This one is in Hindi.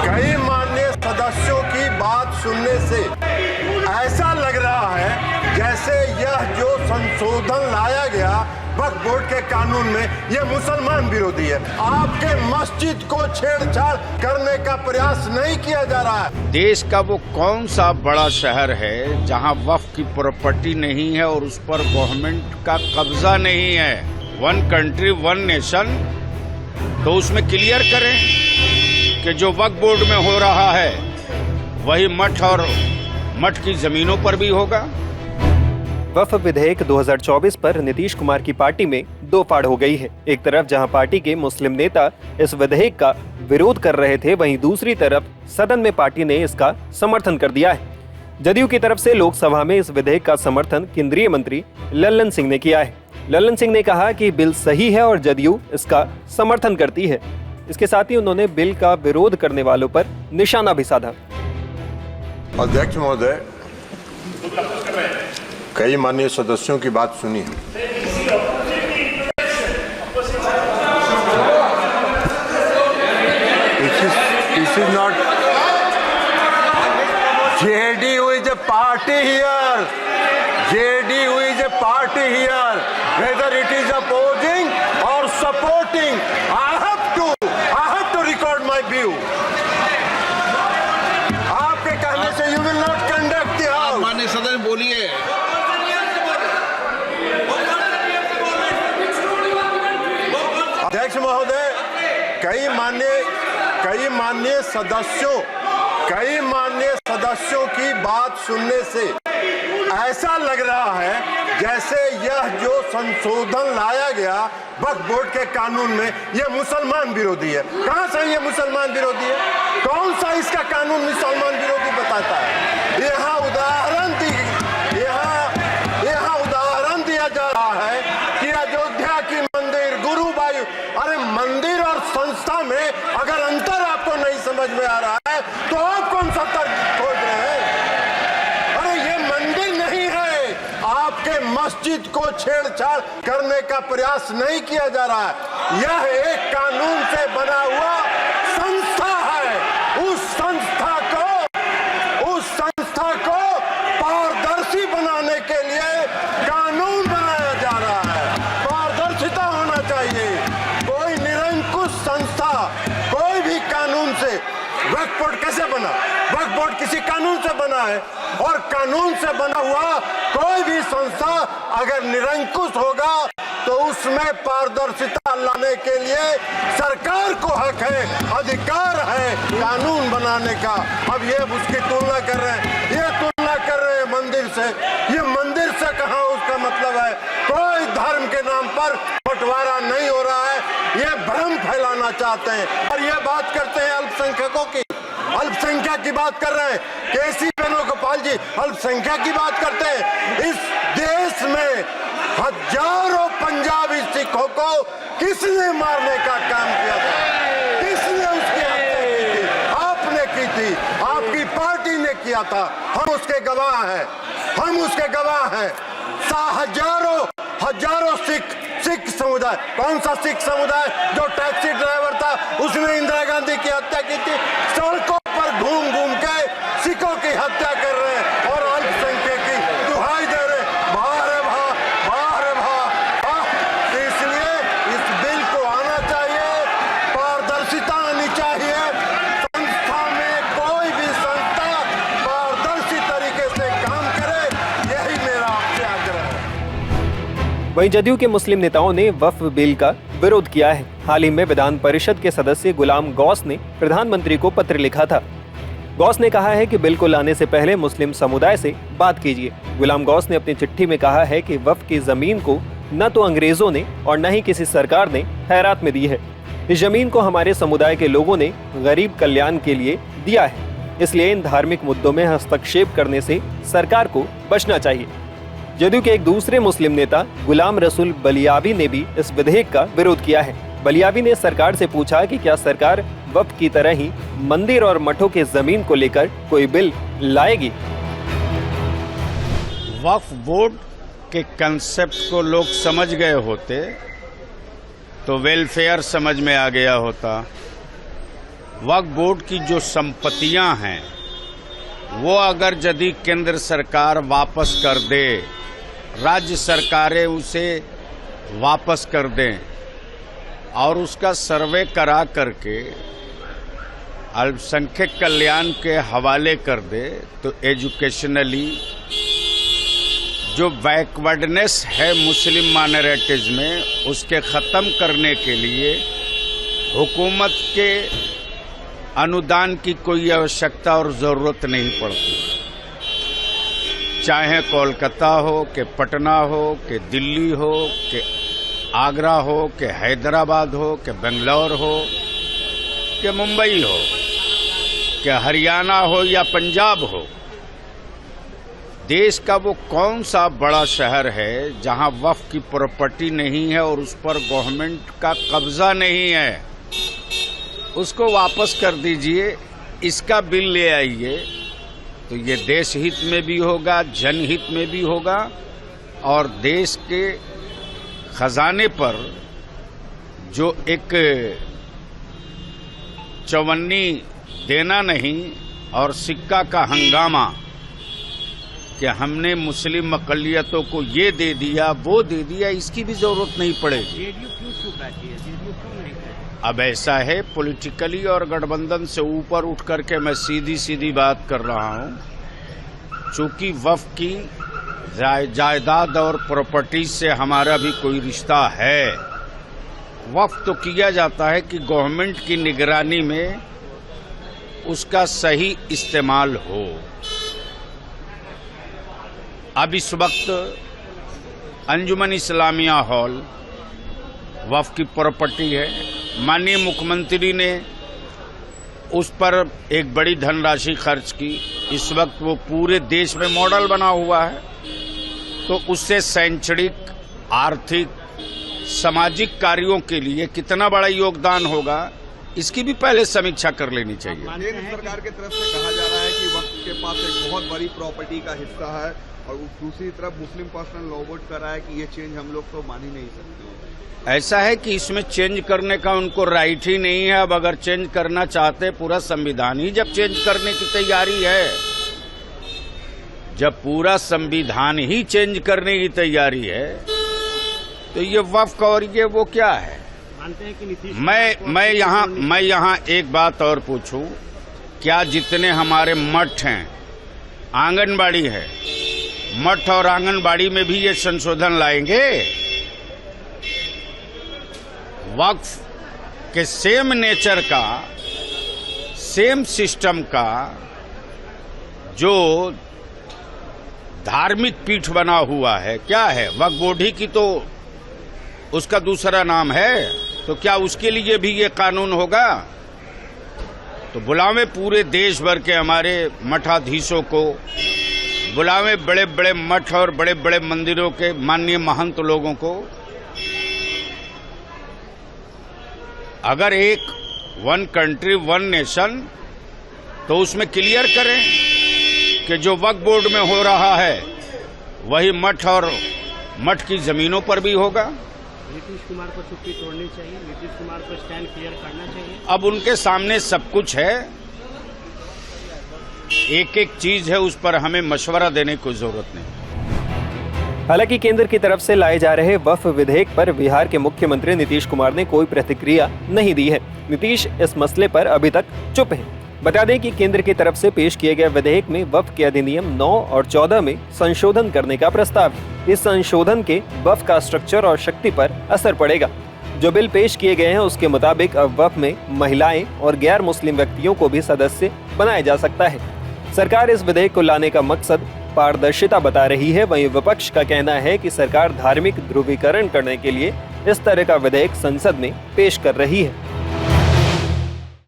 कई माननीय सदस्यों की बात सुनने से ऐसा लग रहा है जैसे यह जो संशोधन लाया गया वक्फ बोर्ड के कानून में, यह मुसलमान विरोधी है। आपके मस्जिद को छेड़छाड़ करने का प्रयास नहीं किया जा रहा है। देश का वो कौन सा बड़ा शहर है जहां वक्फ की प्रॉपर्टी नहीं है और उस पर गवर्नमेंट का कब्जा नहीं है? वन कंट्री वन नेशन, तो उसमें क्लियर करें कि जो वक्फ बोर्ड में हो रहा है वही मठ और मठ की जमीनों पर भी होगा। वक्फ विधेयक 2024 पर नीतीश कुमार की पार्टी में दो फाड़ हो गई है। एक तरफ जहां पार्टी के मुस्लिम नेता इस विधेयक का विरोध कर रहे थे, वहीं दूसरी तरफ सदन में पार्टी ने इसका समर्थन कर दिया है। जदयू की तरफ से लोकसभा में इस विधेयक का समर्थन केंद्रीय मंत्री लल्लन सिंह ने किया है। लल्लन सिंह ने कहा कि बिल सही है और जदयू इसका समर्थन करती है। इसके साथ ही उन्होंने बिल का विरोध करने वालों पर निशाना भी साधा। अध्यक्ष महोदय, कई माननीय सदस्यों की बात सुनी है। This is not JDU is a party here. JDU is a party here. Whether it is opposing or supporting, I have to record my view. आपके कहने से you will not conduct the house. माननीय सदन बोलिए। अध्यक्ष महोदय, कई माननीय सदस्यों की बात सुनने से ऐसा लग रहा है जैसे यह जो संशोधन लाया गया वक्फ बोर्ड के कानून में, यह मुसलमान विरोधी है। कहां से ये मुसलमान विरोधी है? कौन सा इसका कानून मुसलमान विरोधी बताता है? यहाँ उदाहरण दिया जा रहा है कि अयोध्या की मंदिर, गुरुवायु, अरे मंदिर और संस्था में अगर अंतर आपको नहीं समझ में आ रहा है तो आप कौन सा तर्क खोज रहे हैं? अरे ये मंदिर नहीं है। आपके मस्जिद को छेड़छाड़ करने का प्रयास नहीं किया जा रहा है। यह एक कानून से बना हुआ संस्था है। उस संस्था को पारदर्शी बनाने के लिए कानून बनाया जा रहा है। पारदर्शिता होना चाहिए। कोई निरंकुश संस्था कोई भी कानून से, वक्फ बोर्ड कैसे बना? वक्फ बोर्ड किसी कानून से बना है, और कानून से बना हुआ कोई भी संस्था अगर निरंकुश होगा तो उसमें पारदर्शिता लाने के लिए सरकार को हक है, अधिकार है कानून बनाने का। अब ये उसकी तुलना कर रहे हैं मंदिर से। ये मंदिर से कहाँ उसका मतलब है? कोई धर्म के नाम पर बंटवारा नहीं हो रहा है। ये भ्रम फैलाना चाहते हैं और ये बात करते हैं अल्पसंख्यकों की। अल्पसंख्यक की बात कर रहे हैं। केसी वेणुगोपाल जी अल्पसंख्यक की बात करते हैं। इस देश में हजारों पंजाबी सिखों को किसने मारने का काम किया था? किसने उसकी हत्या की थी? आपने की थी, आपकी पार्टी ने किया था। हम उसके गवाह हैं। हजारों सिख समुदाय। कौन सा सिख समुदाय? जो टैक्सी ड्राइवर था, उसने इंदिरा गांधी की हत्या की थी। सड़कों पर घूम के सिखों की हत्या कर रहे हैं और अल्पसंख्यक की दुहाई दे रहे हैं। इसलिए इस बिल को आना चाहिए, पारदर्शिता आनी चाहिए। संस्था में कोई भी संस्था पारदर्शी तरीके से काम करे, यही मेरा आपसे आग्रह है। वहीं जदयू के मुस्लिम नेताओं ने वक्फ बिल का विरोध किया है। हाल ही में विधान परिषद के सदस्य गुलाम गौस ने प्रधानमंत्री को पत्र लिखा था। गौस ने कहा है कि बिल को लाने से पहले मुस्लिम समुदाय से बात कीजिए। गुलाम गौस ने अपनी चिट्ठी में कहा है कि वक्फ की जमीन को न तो अंग्रेजों ने और न ही किसी सरकार ने खैरात में दी है। इस जमीन को हमारे समुदाय के लोगों ने गरीब कल्याण के लिए दिया है। इसलिए इन धार्मिक मुद्दों में हस्तक्षेप करने से सरकार को बचना चाहिए। जदयू के एक दूसरे मुस्लिम नेता गुलाम रसूल बलियावी ने भी इस विधेयक का विरोध किया है। बलियावी ने सरकार से पूछा कि क्या सरकार वक्फ की तरह ही मंदिर और मठों के जमीन को लेकर कोई बिल लाएगी। वक्फ बोर्ड के कंसेप्ट को लोग समझ गए होते तो वेलफेयर समझ में आ गया होता, वक्फ बोर्ड की जो संपत्तियां हैं वो अगर यदि केंद्र सरकार वापस कर दे, राज्य सरकारें उसे वापस कर दें और उसका सर्वे करा करके अल्पसंख्यक कल्याण के हवाले कर दे, तो एजुकेशनली जो बैकवर्डनेस है मुस्लिम माइनॉरिटीज में, उसके ख़त्म करने के लिए हुकूमत के अनुदान की कोई आवश्यकता और ज़रूरत नहीं पड़ती। चाहे कोलकाता हो कि पटना हो कि दिल्ली हो कि आगरा हो कि हैदराबाद हो कि बेंगलोर हो कि मुंबई हो कि हरियाणा हो या पंजाब हो, देश का वो कौन सा बड़ा शहर है जहां वक्फ की प्रॉपर्टी नहीं है और उस पर गवर्नमेंट का कब्जा नहीं है, उसको वापस कर दीजिए, इसका बिल ले आइए, तो ये देश हित में भी होगा, जनहित में भी होगा और देश के खजाने पर जो एक चवन्नी देना नहीं और सिक्का का हंगामा कि हमने मुस्लिम अक़लियतों को ये दे दिया वो दे दिया, इसकी भी जरूरत नहीं पड़ेगी। अब ऐसा है, पॉलिटिकली और गठबंधन से ऊपर उठ करके मैं सीधी सीधी बात कर रहा हूं। चूंकि वक्फ की जायदाद और प्रॉपर्टीज से हमारा भी कोई रिश्ता है, वक्फ तो किया जाता है कि गवर्नमेंट की निगरानी में उसका सही इस्तेमाल हो। अब इस वक्त अंजुमन इस्लामिया हॉल वक्फ की प्रॉपर्टी है। माननीय मुख्यमंत्री ने उस पर एक बड़ी धनराशि खर्च की, इस वक्त वो पूरे देश में मॉडल बना हुआ है, तो उससे शैक्षणिक, आर्थिक, सामाजिक कार्यों के लिए कितना बड़ा योगदान होगा, इसकी भी पहले समीक्षा कर लेनी चाहिए। केंद्र सरकार की तरफ से कहा जा रहा है कि वक्फ के पास एक बहुत बड़ी प्रॉपर्टी का हिस्सा है और दूसरी तरफ मुस्लिम पर्सनल लॉ बोर्ड कर रहा है कि ये चेंज हम लोग तो मान ही नहीं सकते। ऐसा है कि इसमें चेंज करने का उनको राइट ही नहीं है। अब अगर चेंज करना चाहते, पूरा संविधान ही जब चेंज करने की तैयारी है, जब पूरा संविधान ही चेंज करने की तैयारी है, तो ये वक्फ और ये वो क्या है? मानते हैं कि नीतीश मैं यहाँ एक बात और पूछूं, क्या जितने हमारे मठ हैं, आंगनबाड़ी है, मठ और आंगनबाड़ी में भी ये संशोधन लाएंगे? वक्फ के सेम नेचर का, सेम सिस्टम का जो धार्मिक पीठ बना हुआ है, क्या है? वक्फ बोर्ड ही की तो उसका दूसरा नाम है, तो क्या उसके लिए भी ये कानून होगा? तो बुलावे पूरे देश भर के हमारे मठाधीशों को, बुलावे बड़े बड़े मठ और बड़े बड़े मंदिरों के माननीय महंत लोगों को। अगर एक वन कंट्री वन नेशन, तो उसमें क्लियर करें कि जो वक्फ बोर्ड में हो रहा है वही मठ और मठ की जमीनों पर भी होगा। नीतीश कुमार को चुप्पी तोड़नी चाहिए, नीतीश कुमार को स्टैंड क्लियर करना चाहिए। अब उनके सामने सब कुछ है, एक एक चीज है, उस पर हमें मशवरा देने की जरूरत नहीं। हालांकि केंद्र की तरफ से लाए जा रहे वक्फ विधेयक पर बिहार के मुख्यमंत्री नीतीश कुमार ने कोई प्रतिक्रिया नहीं दी है। नीतीश इस मसले पर अभी तक चुप हैं। बता दें कि केंद्र की तरफ से पेश किए गए विधेयक में वक्फ के अधिनियम 9 और 14 में संशोधन करने का प्रस्ताव है। इस संशोधन के वक्फ का स्ट्रक्चर और शक्ति पर असर पड़ेगा। जो बिल पेश किए गए हैं उसके मुताबिक अब वक्फ में महिलाएं और गैर मुस्लिम व्यक्तियों को भी सदस्य बनाया जा सकता है। सरकार इस विधेयक को लाने का मकसद पारदर्शिता बता रही है। वहीं विपक्ष का कहना है कि सरकार धार्मिक ध्रुवीकरण करने के लिए इस तरह का विधेयक संसद में पेश कर रही है।